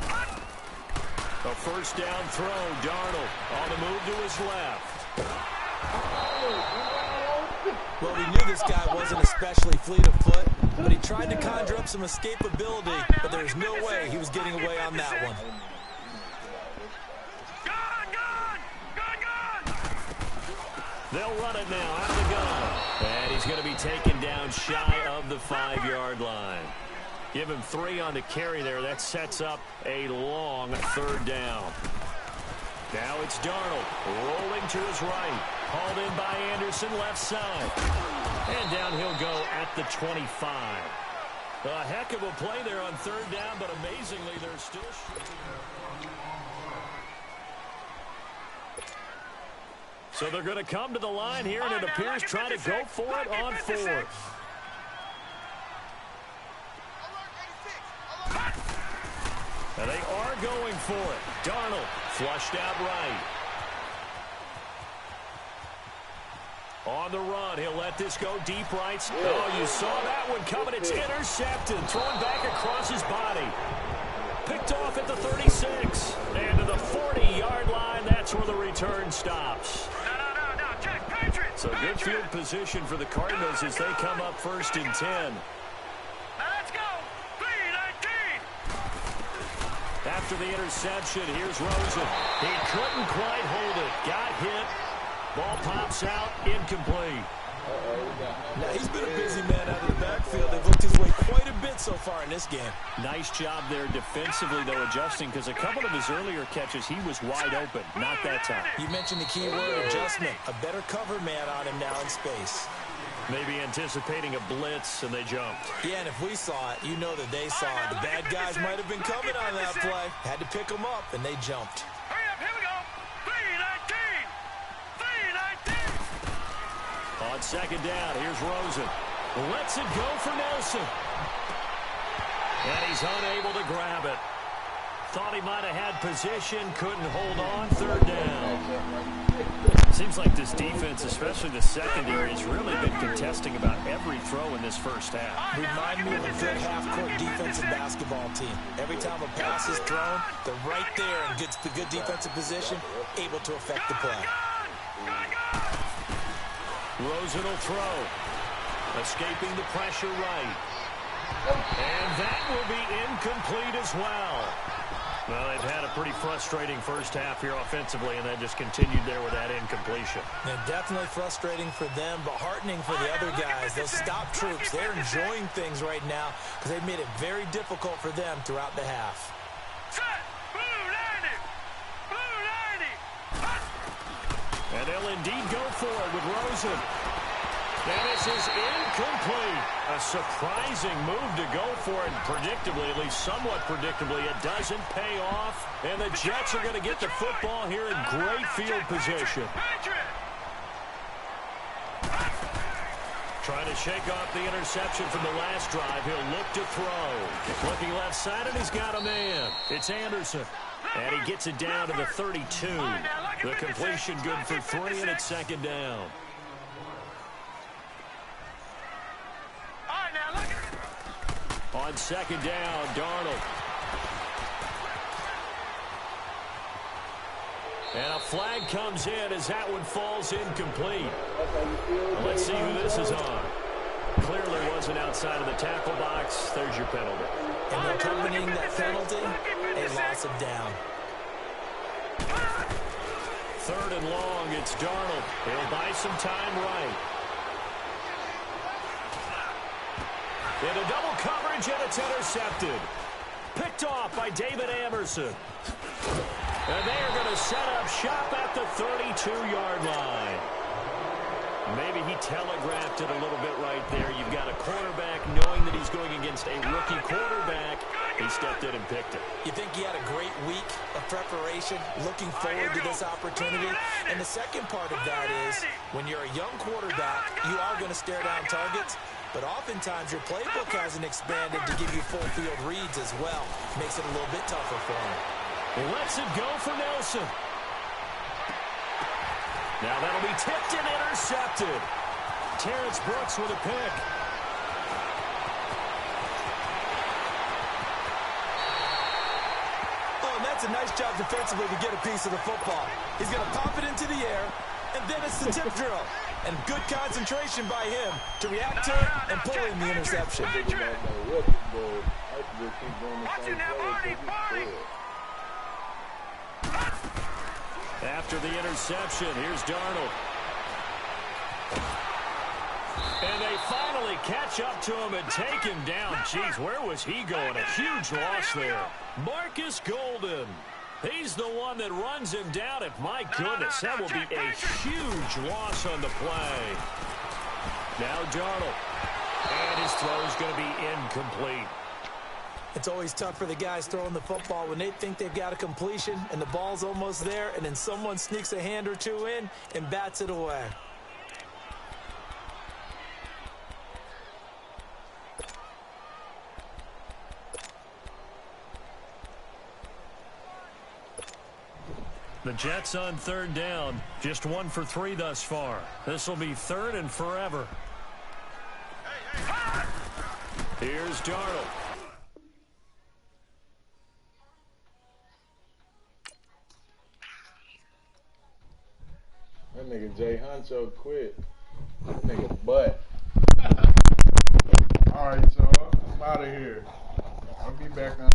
A first down throw. Darnold on the move to his left. Well, we knew this guy wasn't especially fleet of foot, but he tried to conjure up some escapability, but there was no way he was getting away on that one. They'll run it now out of the gun. And he's going to be taken down shy of the 5-yard line. Give him 3 on the carry there. That sets up a long third down. Now it's Darnold rolling to his right. Hauled in by Anderson, left side. And down he'll go at the 25. A heck of a play there on third down, but amazingly they're still shooting. So they're going to come to the line here, and it appears try to go for it on fourth. And they are going for it. Darnold flushed out right. On the run, he'll let this go deep right. Oh, you saw that one coming. It's intercepted. Thrown back across his body. Picked off at the 36. And to the 40-yard line, that's where the return stops. No, Jack, Patriots. So good field position for the Cardinals as they come up 1st and 10. Now let's go. 3-19. After the interception, here's Rosen. He couldn't quite hold it. Got hit. Ball pops out, incomplete. Now, he's been a busy man out of the backfield. They've looked his way quite a bit so far in this game. Nice job there defensively, though, adjusting, because a couple of his earlier catches, he was wide open. Not that time. You mentioned the key word, adjustment. A better cover man on him now in space. Maybe anticipating a blitz, and they jumped. Yeah, and if we saw it, you know that they saw it. The bad guys might have been coming on that play. Had to pick them up, and they jumped. Hurry up, here we go. 3-19. 3-19. On second down, here's Rosen. Lets it go for Nelson. And he's unable to grab it. Thought he might have had position, couldn't hold on. Third down. Seems like this defense, especially the secondary, has really been contesting about every throw in this first half. Remind me of a good half-court defensive basketball team. Every time a pass is thrown, they're right there and gets the good defensive position, able to affect the play. Rosen will throw. Escaping the pressure right. And that will be incomplete as well. Well, they've had a pretty frustrating first half here offensively, and they just continued there with that incompletion. And definitely frustrating for them, but heartening for the other guys. Those stop troops, they're enjoying things right now because they've made it very difficult for them throughout the half. Set. Blue 90. Blue 90. And they'll indeed go for it with Rosen. And this is incomplete. A surprising move to go for it. And predictably, at least somewhat predictably, it doesn't pay off. And the Jets are going to get the football here in great field position. Trying to shake off the interception from the last drive. He'll look to throw. Looking left side, and he's got a man. It's Anderson. And he gets it down to the 32. The completion good for 3, and it's second down. On second down, Darnold. And a flag comes in as that one falls incomplete. Let's see who this is on. Clearly wasn't outside of the tackle box. There's your penalty. And accompanying that penalty, a loss of down. Third and long, it's Darnold. He'll buy some time right. Into double coverage, and it's intercepted. Picked off by David Amerson. And they are going to set up shop at the 32-yard line. Maybe he telegraphed it a little bit right there. You've got a quarterback knowing that he's going against a rookie quarterback. He stepped in and picked it. You think he had a great week of preparation, looking forward to this opportunity? And the second part of that is, when you're a young quarterback, you are going to stare down targets. But oftentimes your playbook hasn't expanded to give you full field reads as well. Makes it a little bit tougher for him. He lets it go for Nelson. Now that'll be tipped and intercepted. Terrence Brooks with a pick. Oh, and that's a nice job defensively to get a piece of the football. He's going to pop it into the air, and then it's the tip drill. And good concentration by him to react to it and pull in the interception. After the interception, here's Darnold. And they finally catch up to him and take him down. Jeez, where was he going? A huge loss there. Marcus Golden. He's the one that runs him down, and my goodness, that will be a huge loss on the play. Now Darnold. And his throw is going to be incomplete. It's always tough for the guys throwing the football when they think they've got a completion and the ball's almost there, and then someone sneaks a hand or two in and bats it away. The Jets on third down, just 1 for 3 thus far. This will be third and forever. Here's Darnold. That nigga Jay Huncho quit. That nigga butt. Alright, y'all. I'm out of here. I'll be back on.